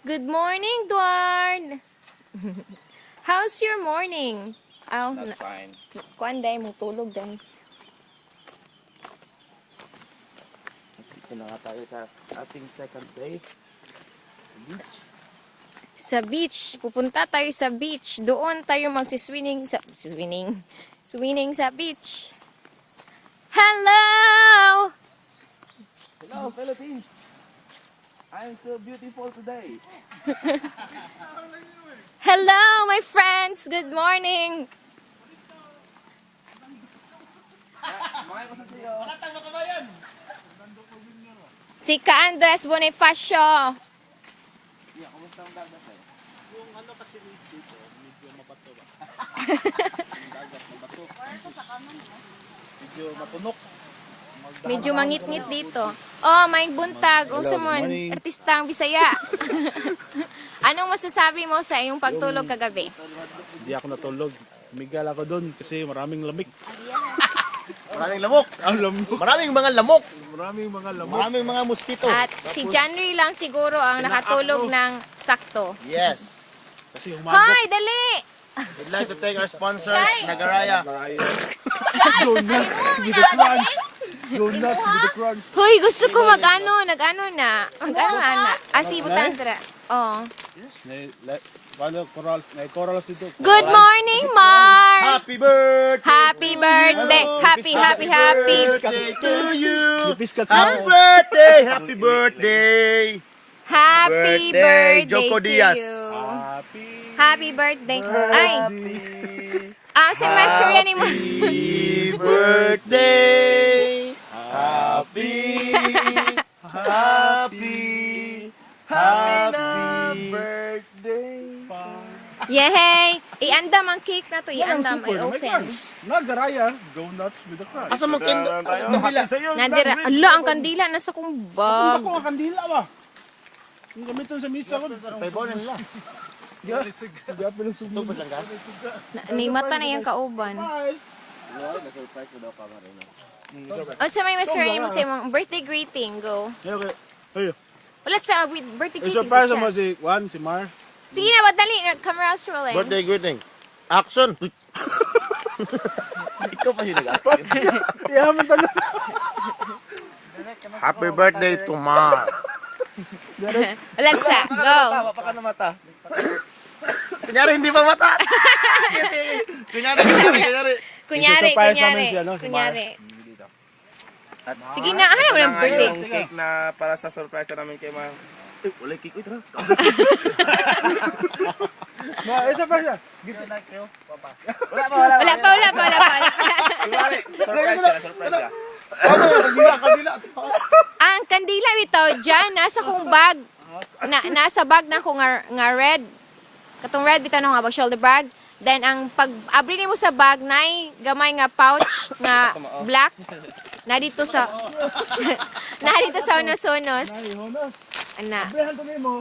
Good morning, Dward. How's your morning? Oh, That's fine. kuan day mo tulog day. Dito na nga tayo sa ating second day sa beach. Sa beach, pupunta tayo sa beach. Doon tayo magsiswimming sa swimming sa beach. Hello! Hello, Philippines! I am so beautiful today. Hello, my friends. Good morning. Mga ko sa siyo. Si Ka Andres Bonifacio. Yeah, kumusta ang dagat eh? Yung ano kasi dito, medyo mabato ba? Yung dagat, mabato. Medyo mapunok. Medyo mangit-ngit dito. Oh, may buntag. O Hello, sa good morning. artistang Bisaya. Anong masasabi mo sa iyong pagtulog kagabi? Hindi ako natulog. Migal ako doon kasi maraming lamig. Maraming lamok. Ang lamig. Maraming mga lamok. Maraming mga lamok. Maraming mga mosquito. At si January lang siguro ang nakatulog ng sakto. Yes. Kasi humagok. Hoy, dali! We'd like to thank our sponsors, Nagaraya. Go nuts with the crunch. Go nuts with the crunch. Hoy, gusto ko mag-ano na. Mag-ano na. Asibutan tara. Oh. Yes. May corals dito. Good morning, Mar! Happy birthday Happy birthday! Happy to you. Piskat Happy birthday. Happy birthday. Happy Birthday, birthday Joko to Diaz. you. Happy Happy birthday. Ay, si Master yan mo. Happy birthday. Happy birthday. Yehey! Iandam ang cake na to. Iandam ay open. Nagaraya. Go nuts with the crunch. Asa mo kandila? Nadira. Ala, ang kandila nasa kong bag. Ako ang kandila ba? Yung gamiton sa misa ko. Paibaw na nila. Diya pinusubog. Tupad lang ka? Ni mata na yung kauban. Na-surprise ko daw ka Marino. O sa may Master yan mo sa imong birthday greeting. Go. Okay. Hey. Wala sa birthday greeting Surprise sa mo siya. si Juan, si Mar. Sige na, madali. Camera's rolling. Birthday greeting. Action. Ikaw pa yung nag-action. Yaman tala. Happy birthday to Mar. Wala sa. Go. Tawa pa ka na mata. Kunyari hindi pa mata. Kunyari. Kunyari, surprise namin kunyari. si, ano, si Kunyari. At Sige na, ano mo ng birthday? yung cake na para sa surprise namin kay Ma. Wala yung cake. Uy, tara. Isa pa siya. Wala pa. Wala pa. Kunwari, surprise ka. Kandila. Ang kandila ito, dyan, nasa kong bag. Nasa bag na ko nga red. Katong red, bitaw na nga ba, shoulder bag. Then, ang pag-abri mo sa bag, nay gamay nga pouch nga black. Na dito sa unos-unos. Ana. Brehan to mo.